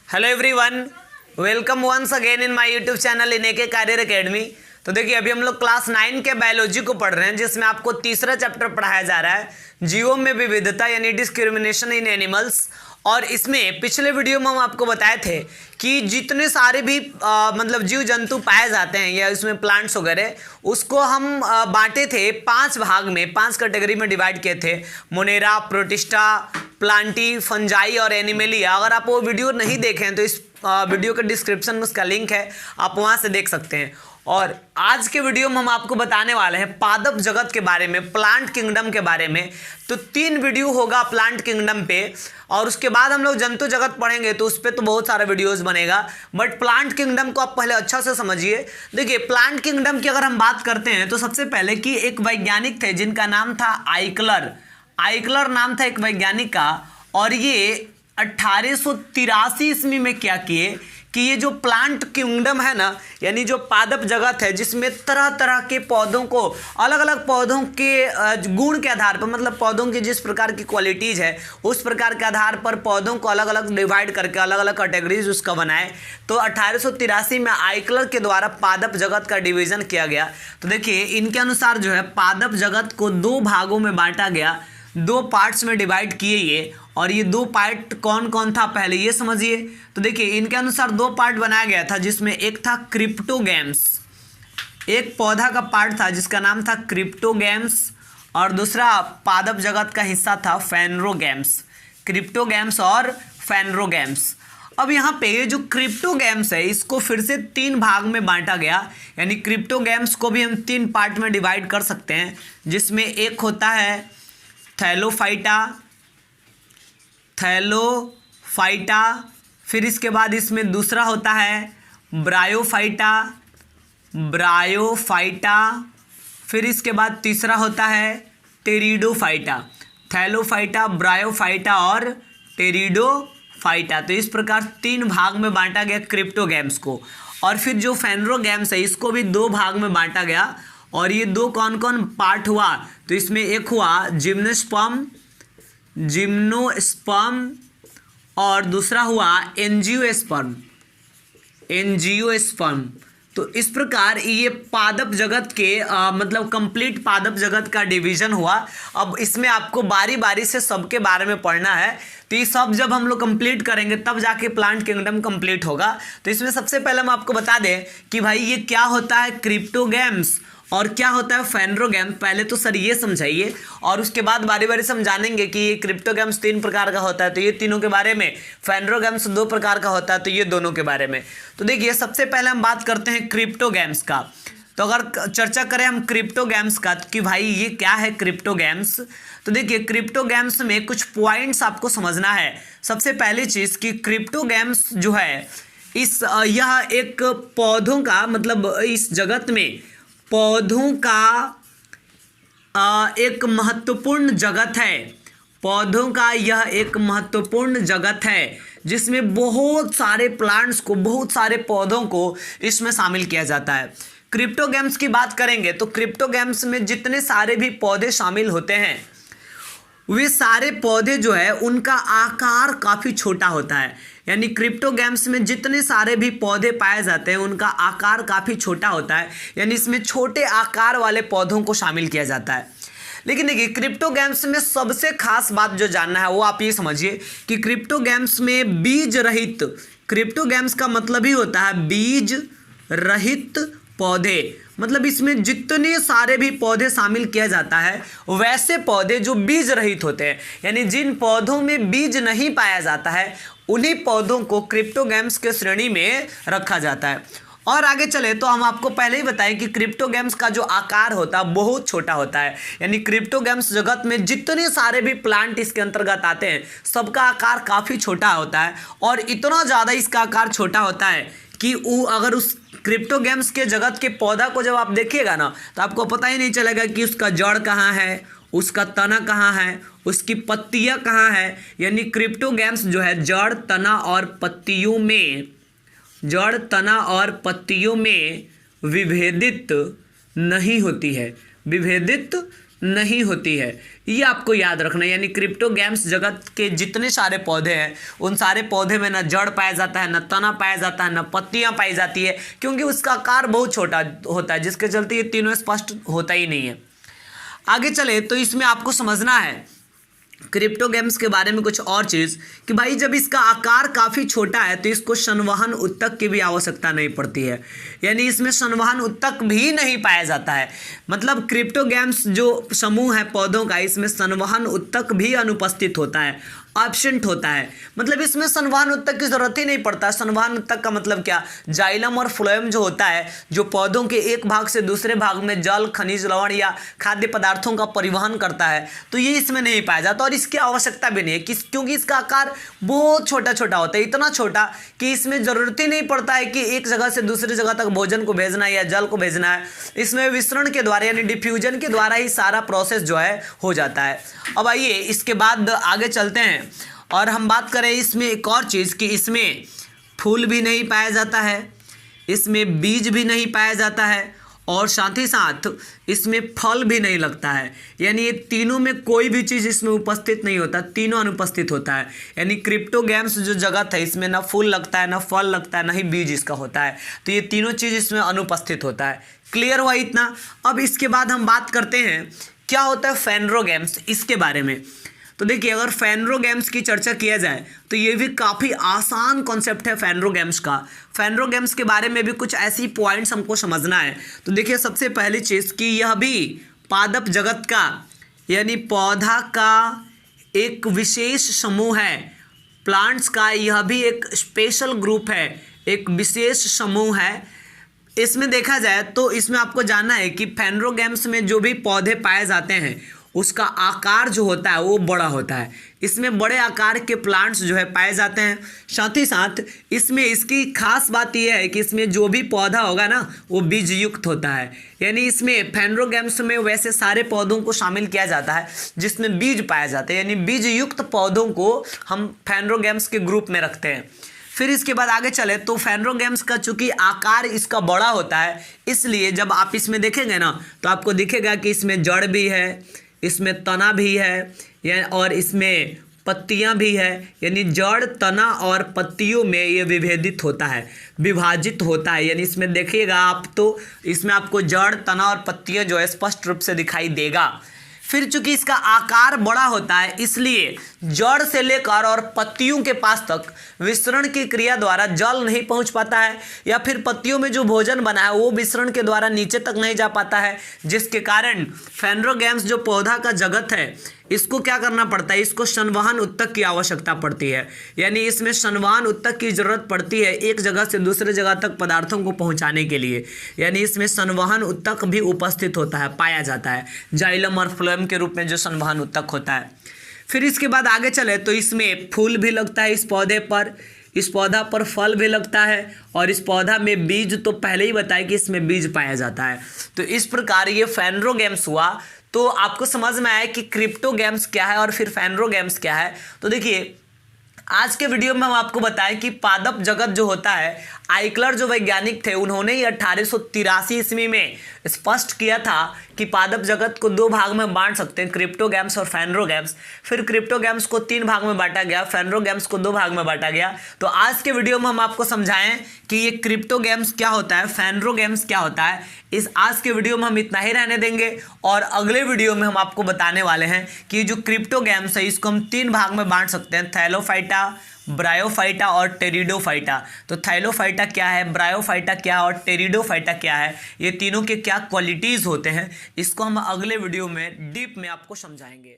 Hello everyone, welcome once again in my YouTube channel in AK career academy. तो देखिए अभी हम लोग क्लास 9 के बायोलॉजी को पढ़ रहे हैं, जिसमें आपको तीसरा चैप्टर पढ़ाया जा रहा है जीवों में विविधता यानी डिस्क्रिमिनेशन इन एनिमल्स। और इसमें पिछले वीडियो में हम आपको बताए थे कि जितने सारे भी मतलब जीव जंतु पाए जाते हैं या इसमें प्लांट्स वगैरह, उसको हम बांटे थे 5 भाग में, 5 कैटेगरी में डिवाइड किए थे। मोनेरा, प्रोटिस्टा, प्लांटी, फंजाई और एनिमेलिया। अगर आप वो वीडियो नहीं देखें तो इस वीडियो के डिस्क्रिप्शन में उसका लिंक है, आप वहाँ से देख सकते हैं। और आज के वीडियो में हम आपको बताने वाले हैं पादप जगत के बारे में, प्लांट किंगडम के बारे में। तो 3 वीडियो होगा प्लांट किंगडम पे, और उसके बाद हम लोग जंतु जगत पढ़ेंगे तो उस पर तो बहुत सारा वीडियोस बनेगा। बट प्लांट किंगडम को आप पहले अच्छा से समझिए। देखिए प्लांट किंगडम की अगर हम बात करते हैं तो सबसे पहले कि एक वैज्ञानिक थे जिनका नाम था आइकलर। आइकलर नाम था एक वैज्ञानिक का, और ये 1883 ईस्वी में क्या किए कि ये जो प्लांट किंगडम है ना, यानी जो पादप जगत है जिसमें तरह तरह के पौधों को, अलग अलग पौधों के गुण के आधार पर, मतलब पौधों की जिस प्रकार की क्वालिटीज़ है उस प्रकार के आधार पर पौधों को अलग अलग डिवाइड करके अलग अलग कैटेगरीज उसका बनाए। तो 1883 में आइकलर के द्वारा पादप जगत का डिवीज़न किया गया। तो देखिए इनके अनुसार जो है पादप जगत को 2 भागों में बांटा गया, 2 पार्ट्स में डिवाइड किए ये। और ये 2 पार्ट कौन कौन था पहले ये समझिए। तो देखिए इनके अनुसार 2 पार्ट बनाया गया था, जिसमें एक था क्रिप्टोगैम्स, एक पौधा का पार्ट था जिसका नाम था क्रिप्टोगैम्स, और दूसरा पादप जगत का हिस्सा था फेनरोगैम्स। क्रिप्टोगैम्स और फेनरोगैम्स। अब यहाँ पे ये जो क्रिप्टोगैम्स है इसको फिर से 3 भाग में बांटा गया, यानी क्रिप्टोगैम्स को भी हम 3 पार्ट में डिवाइड कर सकते हैं, जिसमें एक होता है थैलोफाइटा, फिर इसके बाद इसमें दूसरा होता है ब्रायोफाइटा, फिर इसके बाद तीसरा होता है टेरिडोफाइटा। थैलोफाइटा, ब्रायोफाइटा और टेरिडोफाइटा। तो इस प्रकार 3 भाग में बांटा गया क्रिप्टोगैम्स को। और फिर जो फेनरोगैम्स है इसको भी 2 भाग में बांटा गया। और ये 2 कौन कौन पार्ट हुआ, तो इसमें एक हुआ जिम्नोस्पर्म और दूसरा हुआ एंजियोस्पर्म। तो इस प्रकार ये पादप जगत के मतलब कंप्लीट पादप जगत का डिवीजन हुआ। अब इसमें आपको बारी बारी से सबके बारे में पढ़ना है, तो ये सब जब हम लोग कंप्लीट करेंगे तब जाके प्लांट किंगडम कंप्लीट होगा। तो इसमें सबसे पहले हम आपको बता दें कि भाई ये क्या होता है क्रिप्टोगैम्स और क्या होता है फेनरोगैम्स। पहले तो सर ये समझाइए, और उसके बाद बारी बारी से हम जानेंगे कि ये क्रिप्टोगैम्स 3 प्रकार का होता है तो ये तीनों के बारे में, फेनरोगैम्स 2 प्रकार का होता है तो ये दोनों के बारे में। तो देखिए सबसे पहले हम बात करते हैं क्रिप्टोगैम्स का। तो अगर चर्चा करें हम क्रिप्टोगैम्स का कि भाई ये क्या है क्रिप्टोगैम्स, तो देखिए क्रिप्टोगैम्स में कुछ पॉइंट्स आपको समझना है। सबसे पहली चीज़ कि क्रिप्टोगैम्स जो है यह एक पौधों का, मतलब इस जगत में पौधों का एक महत्वपूर्ण जगत है। पौधों का यह एक महत्वपूर्ण जगत है जिसमें बहुत सारे प्लांट्स को, बहुत सारे पौधों को इसमें शामिल किया जाता है। क्रिप्टोगैम्स की बात करेंगे तो क्रिप्टोगैम्स में जितने सारे भी पौधे शामिल होते हैं वे सारे पौधे जो है उनका आकार काफ़ी छोटा होता है। यानी क्रिप्टोगैम्स में जितने सारे भी पौधे पाए जाते हैं उनका आकार काफ़ी छोटा होता है, यानी इसमें छोटे आकार वाले पौधों को शामिल किया जाता है। लेकिन देखिए क्रिप्टोगैम्स में सबसे खास बात जो जानना है वो आप ये समझिए कि क्रिप्टोगैम्स में बीज रहित, क्रिप्टोगैम्स का मतलब ही होता है बीज रहित पौधे। मतलब इसमें जितने सारे भी पौधे शामिल किया जाता है वैसे पौधे जो बीज रहित होते हैं, यानी जिन पौधों में बीज नहीं पाया जाता है उन्हीं पौधों को क्रिप्टोगैम्स के श्रेणी में रखा जाता है। और आगे चले तो हम आपको पहले ही बताएं कि क्रिप्टोगैम्स का जो आकार होता है बहुत छोटा होता है। यानी क्रिप्टोगैम्स जगत में जितने सारे भी प्लांट इसके अंतर्गत आते हैं सबका आकार काफ़ी छोटा होता है, और इतना ज़्यादा इसका आकार छोटा होता है कि वो अगर उस क्रिप्टोगैम्स के जगत के पौधा को जब आप देखिएगा ना तो आपको पता ही नहीं चलेगा कि उसका जड़ कहाँ है, उसका तना कहाँ है, उसकी पत्तियाँ कहाँ है। यानी क्रिप्टोगैम्स जो है जड़, तना और पत्तियों में विभेदित नहीं होती है, विभेदित नहीं होती है, ये आपको याद रखना है। यानी क्रिप्टो गेम्स जगत के जितने सारे पौधे हैं उन सारे पौधे में ना जड़ पाया जाता है, ना तना पाया जाता है, ना पत्तियां पाई जाती है, क्योंकि उसका आकार बहुत छोटा होता है, जिसके चलते ये तीनों स्पष्ट होता ही नहीं है। आगे चले तो इसमें आपको समझना है क्रिप्टो गेम्स के बारे में कुछ और चीज़ कि भाई जब इसका आकार काफ़ी छोटा है तो इसको संवहन उत्तक की भी आवश्यकता नहीं पड़ती है। यानी इसमें संवहन उत्तक भी नहीं पाया जाता है। मतलब क्रिप्टो गेम्स जो समूह है पौधों का, इसमें संवहन उत्तक भी अनुपस्थित होता है, एब्सेंट होता है। मतलब इसमें संवहन उत्तक की जरूरत ही नहीं पड़ता। संवहन उत्तक का मतलब क्या, जाइलम और फ्लोएम जो होता है, जो पौधों के एक भाग से दूसरे भाग में जल, खनिज, लवण या खाद्य पदार्थों का परिवहन करता है, तो ये इसमें नहीं पाया जाता और इसकी आवश्यकता भी नहीं है क्योंकि इसका आकार बहुत छोटा छोटा होता है, इतना छोटा कि इसमें जरूरत ही नहीं पड़ता है कि एक जगह से दूसरी जगह तक भोजन को भेजना है या जल को भेजना है। इसमें विसरण के द्वारा यानी डिफ्यूजन के द्वारा ही सारा प्रोसेस जो है हो जाता है। अब आइए इसके बाद आगे चलते हैं और हम बात करें इसमें एक और चीज़ कि इसमें फूल भी नहीं पाया जाता है, इसमें बीज भी नहीं पाया जाता है और साथ ही साथ इसमें फल भी नहीं लगता है। यानी ये तीनों में कोई भी चीज़ इसमें उपस्थित नहीं होता, तीनों अनुपस्थित होता है। यानी क्रिप्टो गेम्स जो जगत है इसमें ना फूल लगता है, ना फल लगता है, ना ही बीज इसका होता है। तो ये तीनों चीज़ इसमें अनुपस्थित होता है। क्लियर हुआ इतना। अब इसके बाद हम बात करते हैं क्या होता है फेनरो गेम्स, इसके बारे में। तो देखिए अगर फेनरो गेम्स की चर्चा किया जाए तो ये भी काफ़ी आसान कॉन्सेप्ट है फेनरो गेम्स का। फेनरो गेम्स के बारे में भी कुछ ऐसी पॉइंट्स हमको समझना है। तो देखिए सबसे पहली चीज़ कि यह भी पादप जगत का यानी पौधा का एक विशेष समूह है, प्लांट्स का यह भी एक स्पेशल ग्रुप है, एक विशेष समूह है। इसमें देखा जाए तो इसमें आपको जानना है कि फेनरो गेम्स में जो भी पौधे पाए जाते हैं उसका आकार जो होता है वो बड़ा होता है। इसमें बड़े आकार के प्लांट्स जो है पाए जाते हैं। साथ ही साथ इसमें इसकी खास बात यह है कि इसमें जो भी पौधा होगा ना वो बीज युक्त होता है। यानी इसमें फेनरो गेम्स में वैसे सारे पौधों को शामिल किया जाता है जिसमें बीज पाए जाते हैं, यानी बीज युक्त पौधों को हम फेनरो गेम्स के ग्रुप में रखते हैं। फिर इसके बाद आगे चले तो फेनरो गेम्स का चूंकि आकार इसका बड़ा होता है, इसलिए जब आप इसमें देखेंगे ना तो आपको दिखेगा कि इसमें जड़ भी है, इसमें तना भी है और इसमें पत्तियां भी है। यानी जड़, तना और पत्तियों में ये विभेदित होता है, विभाजित होता है। यानी इसमें देखिएगा आप तो इसमें आपको जड़, तना और पत्तियां जो है स्पष्ट रूप से दिखाई देगा। फिर चूंकि इसका आकार बड़ा होता है इसलिए जड़ से लेकर और पत्तियों के पास तक विसरण की क्रिया द्वारा जल नहीं पहुंच पाता है, या फिर पत्तियों में जो भोजन बना है वो विसरण के द्वारा नीचे तक नहीं जा पाता है, जिसके कारण फेनरो गेम्स जो पौधा का जगत है इसको क्या करना पड़ता है, इसको संवहन उत्तक की आवश्यकता पड़ती है। यानी इसमें संवहन उत्तक की जरूरत पड़ती है एक जगह से दूसरे जगह तक पदार्थों को पहुंचाने के लिए। यानी इसमें संवहन उत्तक भी उपस्थित होता है, पाया जाता है, जाइलम और फ्लोएम के रूप में जो संवहन उत्तक होता है। फिर इसके बाद आगे चले तो इसमें फूल भी लगता है इस पौधे पर, इस पौधा पर फल भी लगता है और इस पौधा में बीज तो पहले ही बताया कि इसमें बीज पाया जाता है। तो इस प्रकार ये फेनरो गेम्स हुआ। तो आपको समझ में आया कि क्रिप्टो गेम्स क्या है और फिर फेनरो गेम्स क्या है। तो देखिए आज के वीडियो में हम आपको बताएं कि पादप जगत जो होता है, आइकलर जो वैज्ञानिक थे उन्होंने ही 1883 ईस्वी में स्पष्ट किया था कि पादप जगत को दो भाग में बांट सकते हैं, क्रिप्टो गेम्स और फेनरो गेम्स। फिर क्रिप्टो गेम्स को 3 भाग में बांटा गया, फेनरो गेम्स को 2 भाग में बांटा गया। तो आज के वीडियो में हम आपको समझाएं कि ये क्रिप्टो गेम्स क्या होता है, फेनरो गेम्स क्या होता है। इस आज के वीडियो में हम इतना ही रहने देंगे और अगले वीडियो में हम आपको बताने वाले हैं कि जो क्रिप्टो गेम्स है इसको हम 3 भाग में बांट सकते हैं, थैलोफाइटा, ब्रायोफाइटा और टेरिडोफाइटा। तो थैलोफाइटा क्या है, ब्रायोफाइटा क्या है और टेरिडोफाइटा क्या है, ये तीनों के क्या क्वालिटीज़ होते हैं, इसको हम अगले वीडियो में डीप में आपको समझाएंगे।